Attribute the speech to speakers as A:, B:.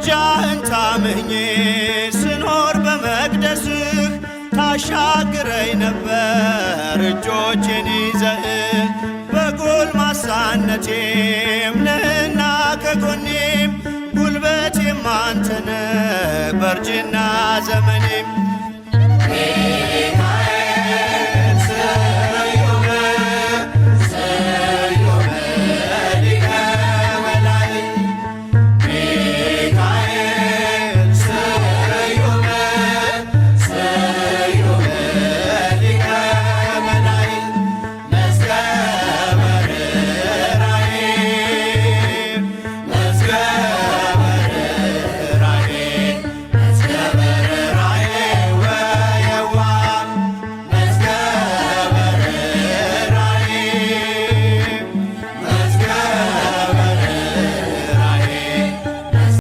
A: ምልጃህን ታምኜ ስኖር በመቅደስህ ታሻግረኝ ነበር እጆቼን ይዘህ በጎልማሳነቴም ነህና ከጎኔም ጉልበቴም አንተነህ በእርጅና ዘመኔም